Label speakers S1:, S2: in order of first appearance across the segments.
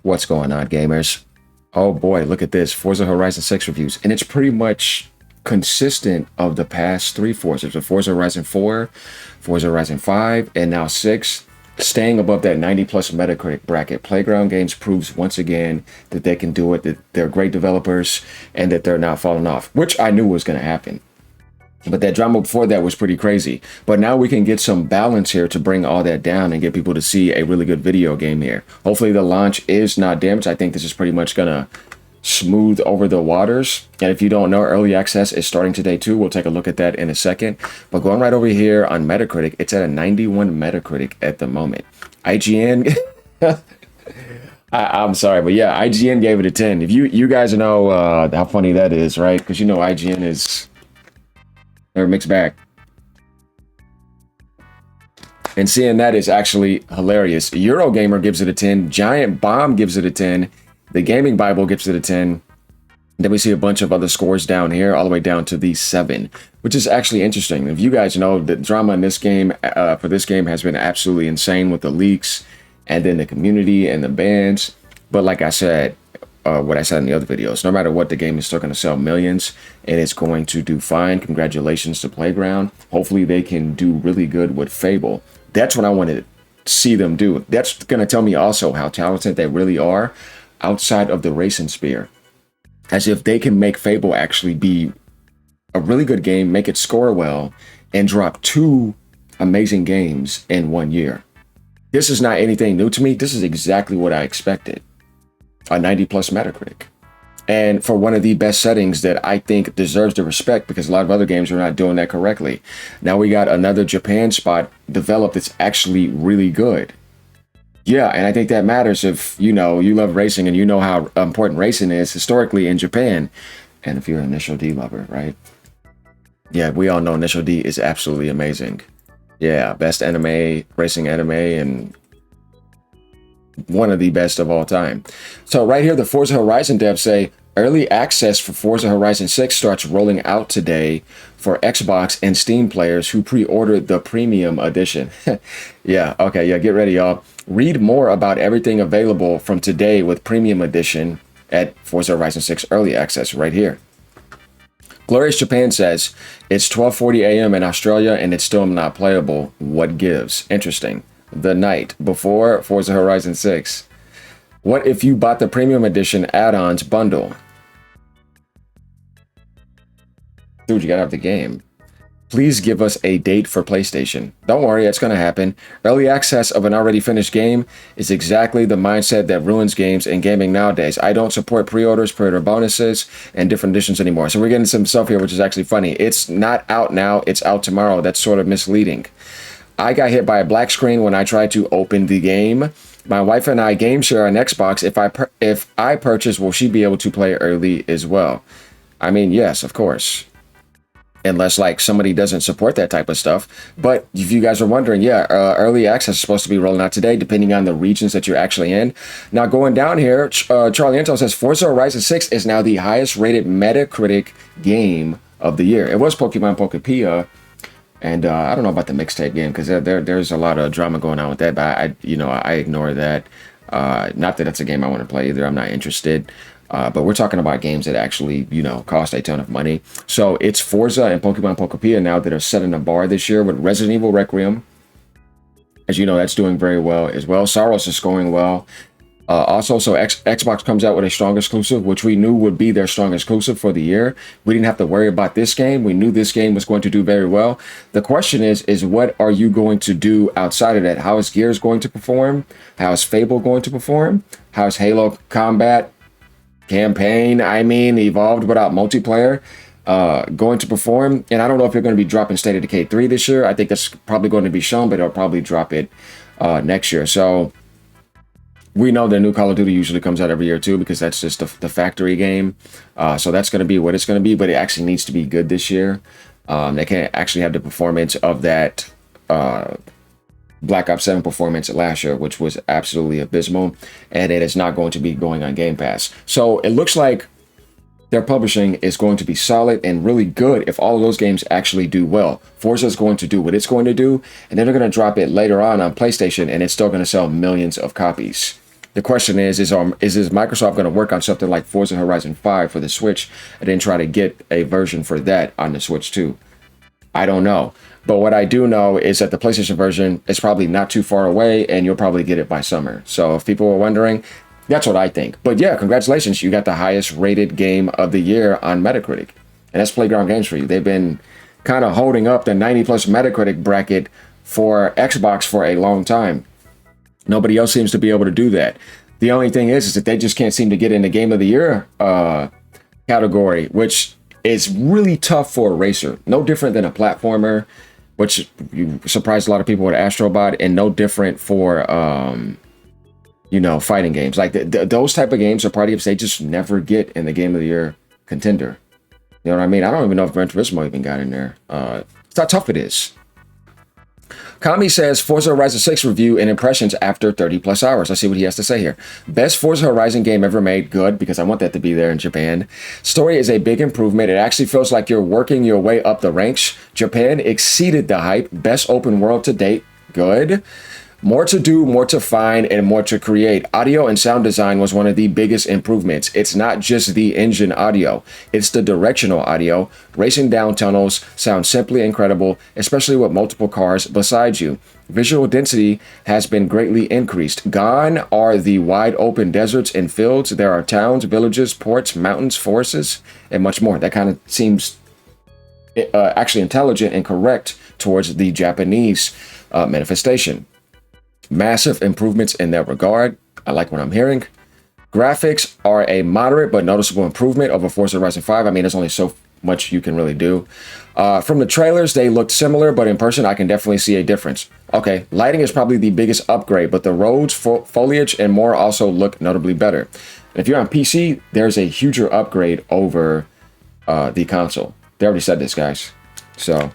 S1: What's going on, gamers? Oh boy, look at this Forza Horizon 6 reviews, and it's pretty much consistent of the past three Forzas. The Forza Horizon 4, Forza Horizon 5, and now 6, staying above that 90 plus Metacritic bracket. Playground Games proves once again that they can do it, that they're great developers, and that they're not falling off, which I knew was going to happen. But that drama before that was pretty crazy. But now we can get some balance here to bring all that down and get people to see a really good video game here. Hopefully the launch is not damaged. I think this is pretty much gonna smooth over the waters. And if you don't know, early access is starting today too. We'll take a look at that in a second. But going right over here on Metacritic, it's at a 91 Metacritic at the moment. IGN, I'm sorry, but yeah, IGN gave it a 10. If you guys know how funny that is, right? Because you know IGN is... or mixed bag. And seeing that is actually hilarious. Eurogamer gives it a 10. Giant Bomb gives it a 10. The Gaming Bible gives it a 10. Then we see a bunch of other scores down here, all the way down to the 7, which is actually interesting. If you guys know, the drama in this game, for this game has been absolutely insane with the leaks and then the community and the bans. But like I said, what I said in the other videos, no matter what, the game is still going to sell millions and it's going to do fine. Congratulations to Playground. Hopefully they can do really good with Fable. That's what I want to see them do. That's going to tell me also how talented they really are outside of the racing sphere. As if they can make Fable actually be a really good game, make it score well, and drop 2 amazing games in 1 year. This is not anything new to me. This is exactly what I expected. A 90 plus Metacritic, and for one of the best settings that I think deserves the respect, because a lot of other games are not doing that correctly. Now we got another Japan spot developed that's actually really good. Yeah, and I think that matters if you know you love racing and you know how important racing is historically in Japan, and if you're an Initial D lover, right? Yeah, we all know Initial D is absolutely amazing. Yeah, best anime, racing anime, and one of the best of all time. So right here, the Forza Horizon devs say early access for Forza Horizon 6 starts rolling out today for Xbox and Steam players who pre-ordered the premium edition. Yeah, okay, yeah, get ready, y'all. Read more about everything available from today with premium edition at Forza Horizon 6 early access right here. Glorious Japan says it's 12:40 a.m. in Australia and it's still not playable. What gives? Interesting. The night before Forza Horizon 6. What if you bought the premium edition add-ons bundle? Dude, you gotta have the game. Please give us a date for PlayStation. Don't worry, it's gonna happen. Early access of an already finished game is exactly the mindset that ruins games and gaming nowadays. I don't support pre-orders, pre-order bonuses, and different editions anymore. So we're getting some stuff here, which is actually funny. It's not out now, it's out tomorrow. That's sort of misleading. I got hit by a black screen when I tried to open the game. My wife and I game share on Xbox. If I purchase, will she be able to play early as well? I mean, yes, of course. Unless like somebody doesn't support that type of stuff. But if you guys are wondering, yeah, early access is supposed to be rolling out today, depending on the regions that you're actually in. Now going down here, Charlie Intel says Forza Horizon 6 is now the highest rated Metacritic game of the year. It was Pokemon Pokepia. And I don't know about the mixtape game because there's a lot of drama going on with that, but I ignore that. Not that it's a game I want to play either. I'm not interested. But we're talking about games that actually, cost a ton of money. So it's Forza and Pokemon Pokepia now that are setting a bar this year with Resident Evil Requiem. As you know, that's doing very well as well. Soros is scoring well. Also, so Xbox comes out with a strong exclusive, which we knew would be their strong exclusive for the year. We didn't have to worry about this game. We knew this game was going to do very well. The question is what are you going to do outside of that? How is Gears going to perform? How is Fable going to perform? How is Halo Combat Campaign, Evolved without multiplayer, going to perform? And I don't know if you're going to be dropping State of Decay 3 this year. I think that's probably going to be shown, but they'll probably drop it next year. So we know the new Call of Duty usually comes out every year too, because that's just the factory game. So that's going to be what it's going to be, but it actually needs to be good this year. They can't actually have the performance of that Black Ops 7 performance last year, which was absolutely abysmal, and it is not going to be going on Game Pass. So it looks like their publishing is going to be solid and really good if all of those games actually do well. Forza is going to do what it's going to do, and then they're going to drop it later on PlayStation, and it's still going to sell millions of copies. The question is Microsoft going to work on something like Forza Horizon 5 for the Switch and then try to get a version for that on the Switch too? I don't know. But what I do know is that the PlayStation version is probably not too far away, and you'll probably get it by summer. So if people were wondering, that's what I think. But yeah, congratulations. You got the highest rated game of the year on Metacritic. And that's Playground Games for you. They've been kind of holding up the 90 plus Metacritic bracket for Xbox for a long time. Nobody else seems to be able to do that. The only thing is that they just can't seem to get in the Game of the Year category, which is really tough for a racer. No different than a platformer, which you surprised a lot of people with Astrobot, and no different for, fighting games. Like those type of games or party games, they just never get in the Game of the Year contender. You know what I mean? I don't even know if Gran Turismo even got in there. It's how tough it is. Kami says Forza Horizon 6 review and impressions after 30 plus hours. Let's see what he has to say here. Best Forza Horizon game ever made. Good, because I want that to be there in Japan. Story is a big improvement. It actually feels like you're working your way up the ranks. Japan exceeded the hype. Best open world to date. Good. More to do, more to find, and more to create. Audio and sound design was one of the biggest improvements. It's not just the engine audio, it's the directional audio. Racing down tunnels sounds simply incredible, especially with multiple cars beside you. Visual density has been greatly increased. Gone are the wide open deserts and fields. There are towns, villages, ports, mountains, forests, and much more. That kind of seems actually intelligent and correct towards the Japanese manifestation. Massive improvements in that regard. I like what I'm hearing. Graphics are a moderate but noticeable improvement over Forza Horizon 5. I mean, there's only so much you can really do. From the trailers, they looked similar, but in person, I can definitely see a difference. Okay, lighting is probably the biggest upgrade, but the roads, foliage, and more also look notably better. And if you're on PC, there's a huger upgrade over the console. They already said this, guys. So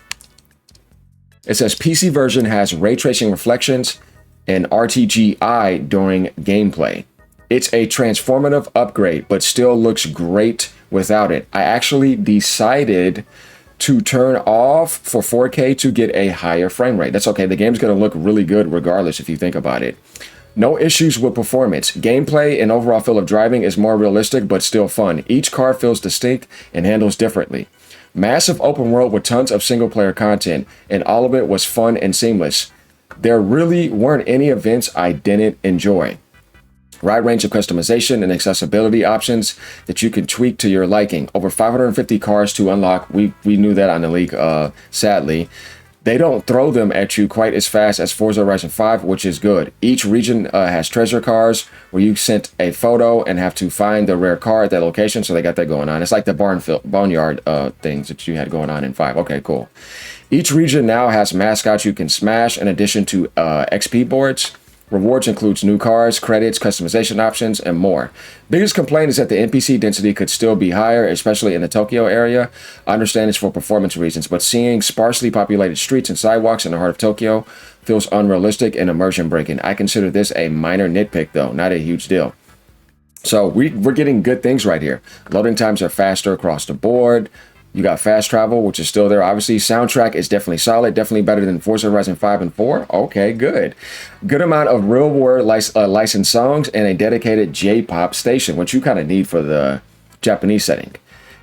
S1: it says PC version has ray tracing reflections and RTGI during gameplay. It's a transformative upgrade, but still looks great without it. I actually decided to turn off for 4K to get a higher frame rate. That's okay. The game's going to look really good regardless if you think about it. No issues with performance. Gameplay and overall feel of driving is more realistic, but still fun. Each car feels distinct and handles differently. Massive open world with tons of single player content, and all of it was fun and seamless. There really weren't any events I didn't enjoy. Wide range of customization and accessibility options that you can tweak to your liking. Over 550 cars to unlock. We knew that on the leak, sadly. They don't throw them at you quite as fast as Forza Horizon 5, which is good. Each region has treasure cars where you sent a photo and have to find the rare car at that location. So they got that going on. It's like the boneyard things that you had going on in 5. Okay, cool. Each region now has mascots you can smash in addition to XP boards. Rewards includes new cars, credits, customization options, and more. Biggest complaint is that the NPC density could still be higher, especially in the Tokyo area. I understand it's for performance reasons, but seeing sparsely populated streets and sidewalks in the heart of Tokyo feels unrealistic and immersion breaking. I consider this a minor nitpick though, not a huge deal. So we're getting good things right here. Loading times are faster across the board. You got fast travel, which is still there. Obviously, soundtrack is definitely solid. Definitely better than Forza Horizon 5 and 4. Okay, good. Good amount of real-world licensed songs and a dedicated J-pop station, which you kind of need for the Japanese setting.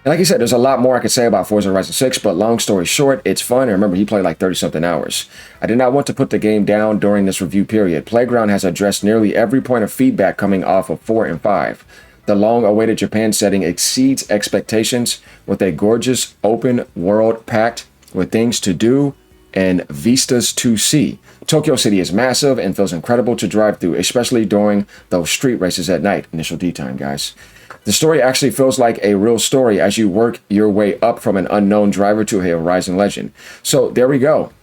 S1: And like I said, there's a lot more I could say about Forza Horizon 6, but long story short, it's fun. And remember, he played like 30-something hours. I did not want to put the game down during this review period. Playground has addressed nearly every point of feedback coming off of 4 and 5. The long-awaited Japan setting exceeds expectations with a gorgeous open world packed with things to do and vistas to see. Tokyo City is massive and feels incredible to drive through, especially during those street races at night. Initial D time, guys. The story actually feels like a real story as you work your way up from an unknown driver to a Horizon legend. So there we go.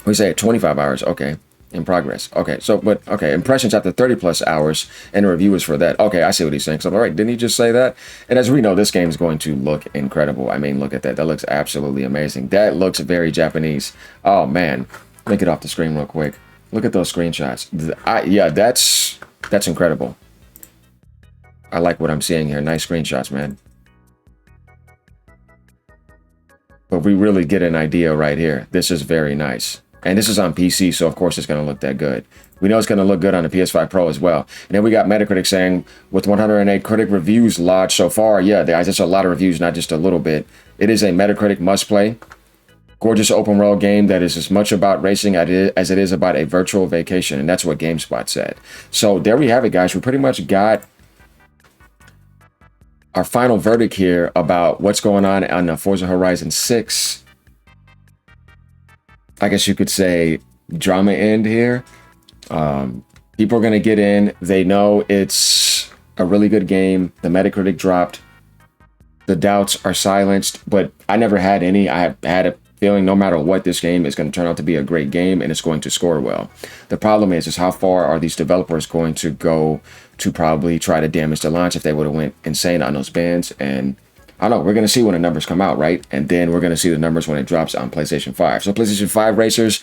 S1: We say 25 hours. Okay. In progress. Okay, impressions after 30 plus hours, and the review is for that. Okay, I see what he's saying. So, all right, didn't he just say that? And as we know, this game is going to look incredible. I mean, look at that. That looks absolutely amazing. That looks very Japanese. Oh, man. Let me get off the screen real quick. Look at those screenshots. Yeah, that's incredible. I like what I'm seeing here. Nice screenshots, man. But we really get an idea right here. This is very nice. And this is on PC, so of course it's going to look that good. We know it's going to look good on the PS5 Pro as well. And then we got Metacritic saying, with 108 critic reviews lodged so far, yeah, there's just a lot of reviews, not just a little bit. It is a Metacritic must-play. Gorgeous open world game that is as much about racing as it is about a virtual vacation. And that's what GameSpot said. So there we have it, guys. We pretty much got our final verdict here about what's going on the Forza Horizon 6. I guess you could say drama end here. People are going to get in. They know it's a really good game. The Metacritic dropped. The doubts are silenced, but I never had any. I had a feeling no matter what, this game is going to turn out to be a great game and it's going to score well. The problem is how far are these developers going to go to probably try to damage the launch if they would have went insane on those bans. And I don't know, we're going to see when the numbers come out, right? And then we're going to see the numbers when it drops on PlayStation 5. So PlayStation 5 racers,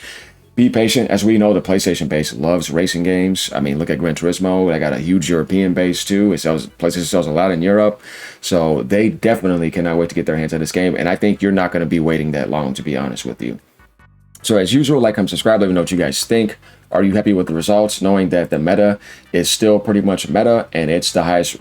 S1: be patient. As we know, the PlayStation base loves racing games. I mean, look at Gran Turismo. They got a huge European base too. PlayStation sells a lot in Europe. So they definitely cannot wait to get their hands on this game. And I think you're not going to be waiting that long, to be honest with you. So as usual, like, comment, subscribe. Let me know what you guys think. Are you happy with the results, knowing that the meta is still pretty much meta and it's the highest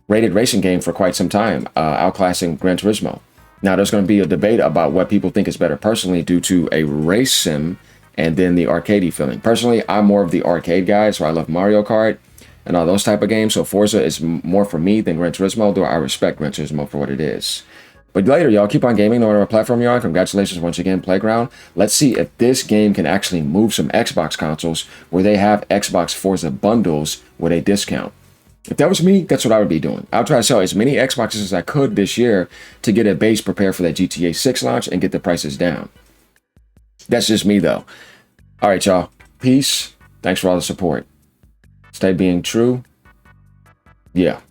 S1: rated racing game for quite some time, outclassing Gran Turismo? Now, there's going to be a debate about what people think is better personally due to a race sim and then the arcadey feeling. Personally, I'm more of the arcade guy, so I love Mario Kart and all those type of games. So Forza is more for me than Gran Turismo, though I respect Gran Turismo for what it is. But later, y'all, keep on gaming no matter what platform you're on. Congratulations once again, Playground. Let's see if this game can actually move some Xbox consoles where they have Xbox Forza bundles with a discount. If that was me, that's what I would be doing. I'll try to sell as many Xboxes as I could this year to get a base prepared for that GTA 6 launch and get the prices down. That's just me, though. All right, y'all. Peace. Thanks for all the support. Stay being true. Yeah.